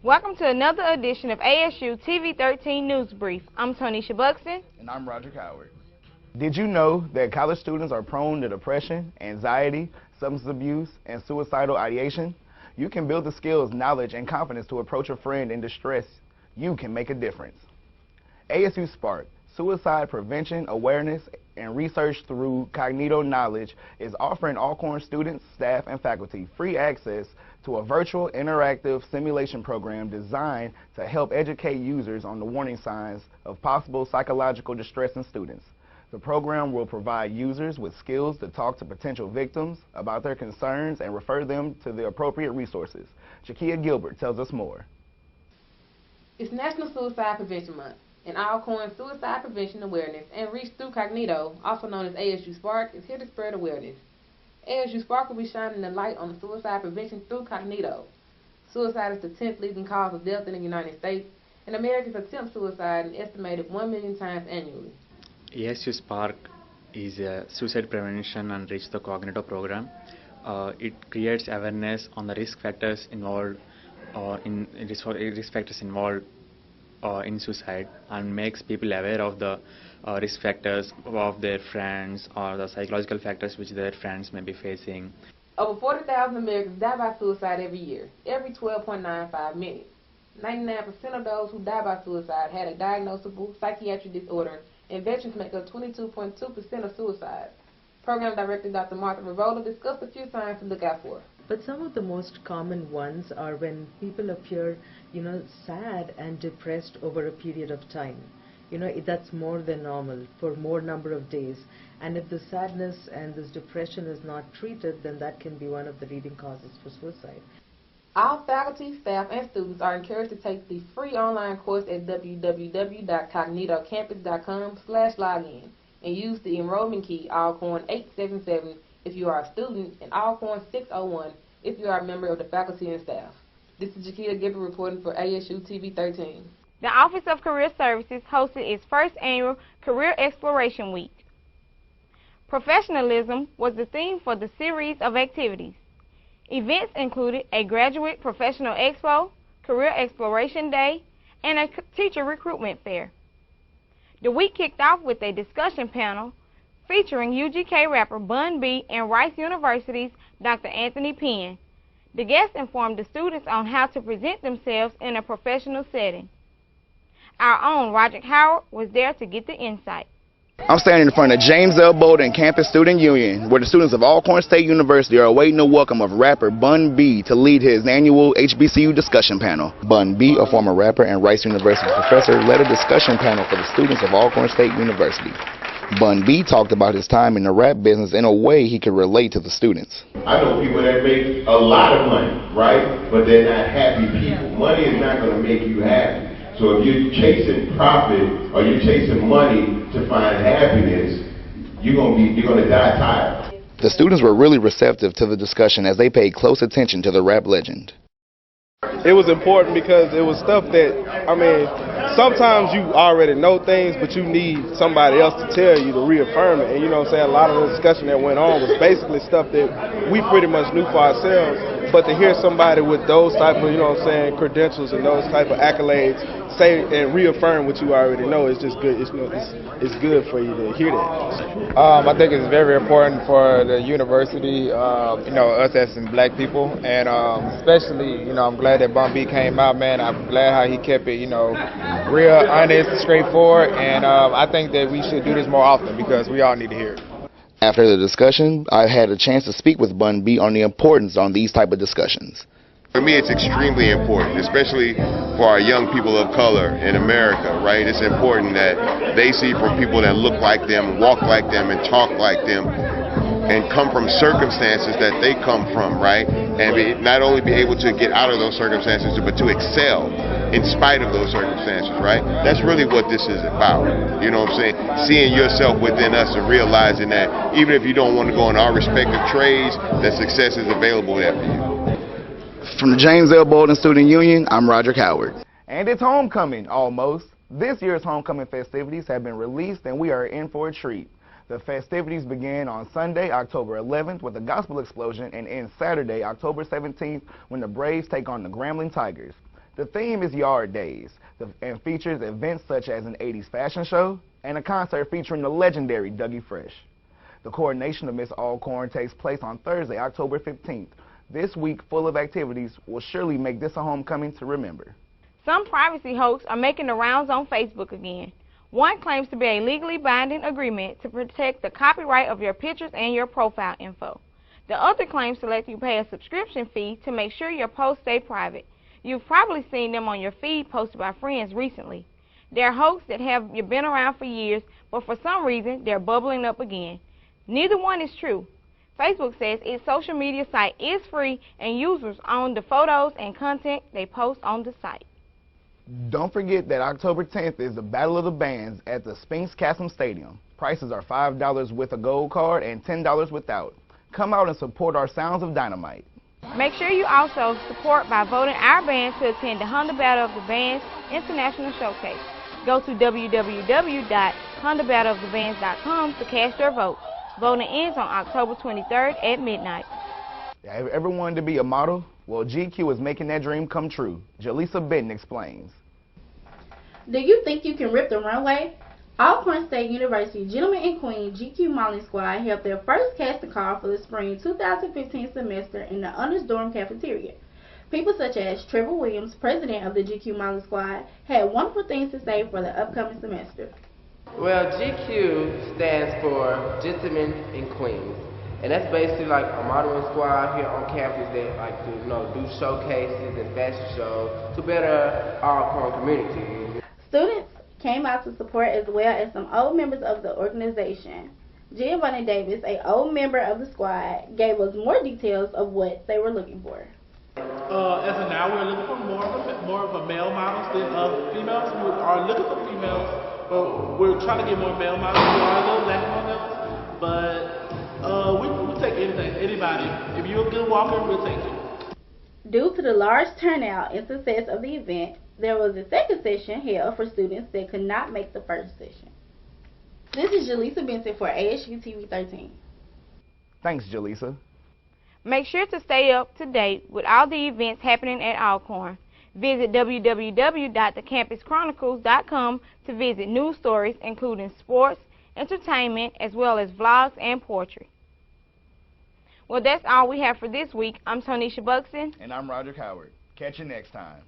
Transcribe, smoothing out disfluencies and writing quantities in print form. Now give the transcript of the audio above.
Welcome to another edition of ASU TV-13 News Brief. I'm Toneisha Buxton. And I'm Roderick. Did you know that college students are prone to depression, anxiety, substance abuse, and suicidal ideation? You can build the skills, knowledge, and confidence to approach a friend in distress. You can make a difference. ASU Spark, Suicide Prevention, Awareness, and Research through Cognito Knowledge, is offering Alcorn students, staff, and faculty free access to a virtual interactive simulation program designed to help educate users on the warning signs of possible psychological distress in students. The program will provide users with skills to talk to potential victims about their concerns and refer them to the appropriate resources. Shakia Gilbert tells us more. It's National Suicide Prevention Month, and Alcorn Suicide Prevention Awareness and Reach Through Cognito, also known as ASU Spark, is here to spread awareness. ASU Spark will be shining the light on the suicide prevention through Cognito. Suicide is the 10th leading cause of death in the United States, and Americans attempt suicide an estimated 1 million times annually. ASU Spark is a suicide prevention and reach the cognito program. It creates awareness on the risk factors involved in suicide, and makes people aware of the risk factors of their friends or the psychological factors which their friends may be facing. Over 40,000 Americans die by suicide every year, every 12.95 minutes. 99% of those who die by suicide had a diagnosable psychiatric disorder, and veterans make up 22.2% of suicides. Program Director Dr. Martha Rivola discussed a few signs to look out for. But some of the most common ones are when people appear, sad and depressed over a period of time. That's more than normal for more number of days. And if the sadness and this depression is not treated, then that can be one of the leading causes for suicide. All faculty, staff, and students are encouraged to take the free online course at www.cognitocampus.com/login and use the enrollment key Alcorn 877 if you are a student and Alcorn 601 if you are a member of the faculty and staff. This is Shakia Gilbert reporting for ASU TV-13. The Office of Career Services hosted its first annual Career Exploration Week. Professionalism was the theme for the series of activities. Events included a graduate professional expo, career exploration day, and a teacher recruitment fair. The week kicked off with a discussion panel featuring UGK rapper Bun B and Rice University's Dr. Anthony Penn. The guests informed the students on how to present themselves in a professional setting. Our own Roderick was there to get the insight. I'm standing in front of James L. Bolden Campus Student Union, where the students of Alcorn State University are awaiting the welcome of rapper Bun B to lead his annual HBCU discussion panel. Bun B, a former rapper and Rice University professor, led a discussion panel for the students of Alcorn State University. Bun B talked about his time in the rap business in a way he could relate to the students. I know people that make a lot of money, right? But they're not happy people. Money is not going to make you happy. So if you're chasing profit or you're chasing money to find happiness, you're going to die tired. The students were really receptive to the discussion as they paid close attention to the rap legend. It was important because it was stuff that, sometimes you already know things, but you need somebody else to tell you, to reaffirm it. And a lot of the discussion that went on was basically stuff that we pretty much knew for ourselves. But to hear somebody with those type of, credentials and those type of accolades say and reaffirm what you already know is just good. It's good for you to hear that. I think it's very important for the university, us as some black people, and especially, I'm glad that Bun B came out, man. I'm glad how he kept it, real, honest, straightforward, and I think that we should do this more often because we all need to hear it. After the discussion, I had a chance to speak with Bun B on the importance on these type of discussions. For me, it's extremely important, especially for our young people of color in America, right? It's important that they see from people that look like them, walk like them, and talk like them, and come from circumstances that they come from, right? And not only be able to get out of those circumstances, but to excel in spite of those circumstances, right? That's really what this is about. You know what I'm saying? Seeing yourself within us and realizing that even if you don't want to go in our respective trades, that success is available there for you. From the James L. Bolden Student Union, I'm Roderick Howard. And it's homecoming, almost. This year's homecoming festivities have been released and we are in for a treat. The festivities begin on Sunday, October 11th with a gospel explosion and end Saturday, October 17th when the Braves take on the Grambling Tigers. The theme is Yard Days and features events such as an 80s fashion show and a concert featuring the legendary Dougie Fresh. The coronation of Miss Alcorn takes place on Thursday, October 15th. This week full of activities will surely make this a homecoming to remember. Some privacy hoaxes are making the rounds on Facebook again. One claims to be a legally binding agreement to protect the copyright of your pictures and your profile info. The other claims to let you pay a subscription fee to make sure your posts stay private. You've probably seen them on your feed posted by friends recently. They're hoaxes that have been around for years, but for some reason they're bubbling up again. Neither one is true. Facebook says its social media site is free and users own the photos and content they post on the site. Don't forget that October 10th is the Battle of the Bands at the Spinks Chasm Stadium. Prices are $5 with a gold card and $10 without. Come out and support our Sounds of Dynamite. Make sure you also support by voting our band to attend the Honda Battle of the Bands International Showcase. Go to www.hondabattleofthebands.com to cast your vote. Voting ends on October 23rd at midnight. Have you ever wanted to be a model? Well, GQ is making that dream come true. Jaleesa Benton explains. Do you think you can rip the runway? Alcorn State University Gentlemen and Queen GQ Modeling Squad held their first casting call for the spring 2015 semester in the Honors Dorm cafeteria. People such as Trevor Williams, president of the GQ Modeling Squad, had wonderful things to say for the upcoming semester. Well, GQ stands for Gentlemen and Queens. And that's basically like a modeling squad here on campus that like to, do showcases and fashion shows to better our Alcorn community. Students came out to support as well as some old members of the organization. Giovanni Davis, an old member of the squad, gave us more details of what they were looking for. As of now, we're looking for more of a male models than females. We are looking for females, but we're trying to get more male models. We are a little lacking on those, but we'll take anything, anybody. If you're a good walker, we'll take you. Due to the large turnout and success of the event, there was a second session held for students that could not make the first session. This is Jaleesa Benson for ASU TV-13. Thanks, Jaleesa. Make sure to stay up to date with all the events happening at Alcorn. Visit www.thecampuschronicles.com to visit news stories including sports, entertainment, as well as vlogs and poetry. Well, that's all we have for this week. I'm Toneisha Buxton. And I'm Roderick Howard. Catch you next time.